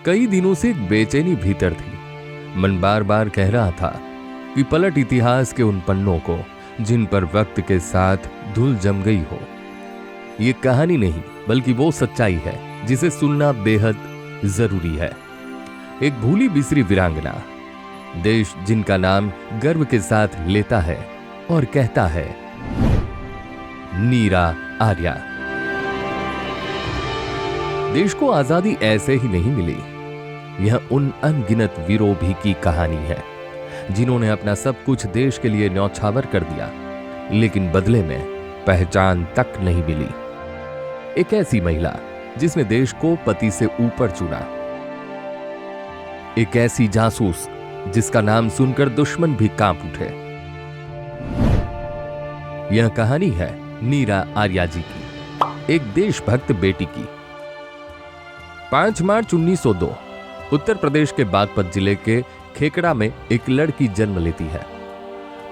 कई दिनों से एक बेचैनी भीतर थी। मन बार बार कह रहा था कि पलट इतिहास के उन पन्नों को जिन पर वक्त के साथ धूल जम गई हो। ये कहानी नहीं बल्कि वो सच्चाई है जिसे सुनना बेहद जरूरी है। एक भूली बिसरी वीरांगना, देश जिनका नाम गर्व के साथ लेता है और कहता है, नीरा आर्या। देश को आजादी ऐसे ही नहीं मिली। यह उन अनगिनत वीरों भी की कहानी है जिन्होंने अपना सब कुछ देश के लिए न्यौछावर कर दिया, लेकिन बदले में पहचान तक नहीं मिली। एक ऐसी महिला जिसने देश को पति से ऊपर चुना, एक ऐसी जासूस जिसका नाम सुनकर दुश्मन भी कांप उठे। यह कहानी है नीरा आर्या जी की, एक देशभक्त बेटी की। 5 मार्च 1902 उत्तर प्रदेश के बागपत जिले के खेकड़ा में एक लड़की जन्म लेती है।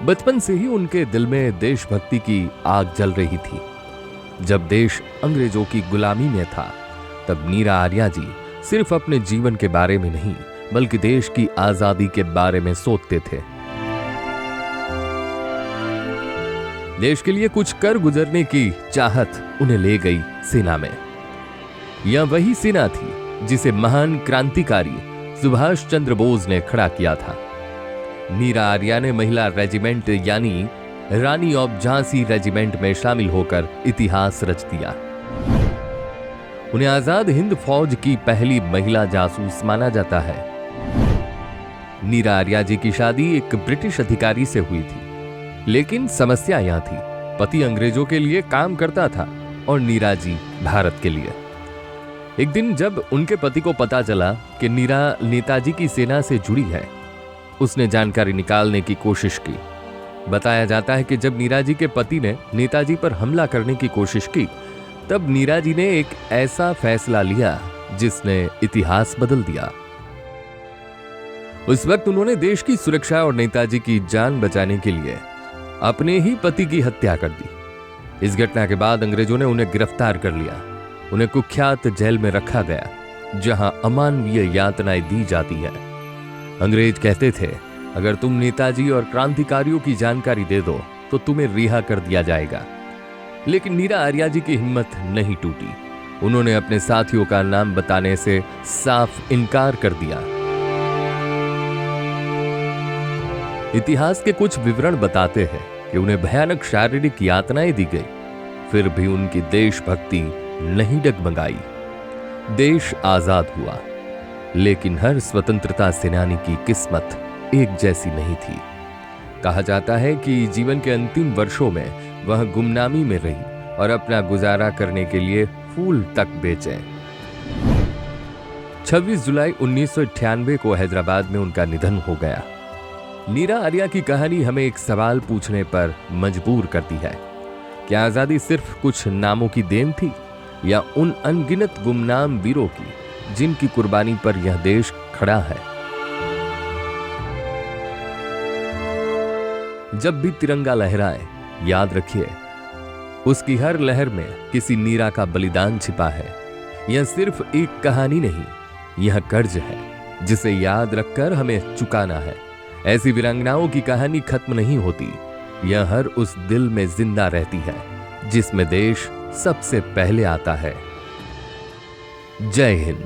बचपन से ही उनके दिल में देशभक्ति की आग जल रही थी। जब देश अंग्रेजों की गुलामी में था, तब नीरा आर्या जी सिर्फ अपने जीवन के बारे में नहीं बल्कि देश की आजादी के बारे में सोचते थे। देश के लिए कुछ कर गुजरने की चाहत उन्हें ले गई सेना में। यह वही सेना थी जिसे महान क्रांतिकारी सुभाष चंद्र बोस ने खड़ा किया था। नीरा आर्या ने महिला रेजिमेंट यानी रानी ऑफ झांसी रेजिमेंट में शामिल होकर इतिहास रच दिया। उन्हें आजाद हिंद फौज की पहली महिला जासूस माना जाता है। नीरा आर्या जी की शादी एक ब्रिटिश अधिकारी से हुई थी, लेकिन समस्या यहां थी, पति अंग्रेजों के लिए काम करता था और नीरा जी भारत के लिए। एक दिन जब उनके पति को पता चला कि नीरा नेताजी की सेना से जुड़ी है, उसने जानकारी निकालने की कोशिश की। बताया जाता है कि जब नीरा जी के पति ने नेताजी पर हमला करने की कोशिश की, तब नीरा जी ने एक ऐसा फैसला लिया जिसने इतिहास बदल दिया। उस वक्त उन्होंने देश की सुरक्षा और नेताजी की जान बचाने के लिए अपने ही पति की हत्या कर दी। इस घटना के बाद अंग्रेजों ने उन्हें गिरफ्तार कर लिया। उन्हें कुख्यात जेल में रखा गया, जहां अमानवीय यातनाएं दी जाती है। अंग्रेज कहते थे, अगर तुम नेताजी और क्रांतिकारियों की जानकारी दे दो तो तुम्हें रिहा कर दिया जाएगा। लेकिन नीरा आर्या जी की हिम्मत नहीं टूटी। उन्होंने अपने साथियों का नाम बताने से साफ इनकार कर दिया। इतिहास के कुछ विवरण बताते हैं कि उन्हें भयानक शारीरिक यातनाएं दी गई, फिर भी उनकी देशभक्ति नहीं डगमगाई। देश आजाद हुआ, लेकिन हर स्वतंत्रता सेनानी की किस्मत एक जैसी नहीं थी। कहा जाता है कि जीवन के अंतिम वर्षों में वह गुमनामी में रही और अपना गुजारा करने के लिए फूल तक बेचे। 26 जुलाई 1998 को हैदराबाद में उनका निधन हो गया। नीरा आर्या की कहानी हमें एक सवाल पूछने पर मजबूर करती है, क्या आजादी सिर्फ कुछ नामों की देन थी, या उन अनगिनत गुमनाम वीरों की जिनकी कुर्बानी पर यह देश खड़ा है। जब भी तिरंगा लहराए, याद रखिए उसकी हर लहर में किसी नीरा का बलिदान छिपा है। यह सिर्फ एक कहानी नहीं, यह कर्ज है जिसे याद रखकर हमें चुकाना है। ऐसी वीरांगनाओं की कहानी खत्म नहीं होती, यह हर उस दिल में जिंदा रहती है जिसमें देश सबसे पहले आता है। जय हिंद।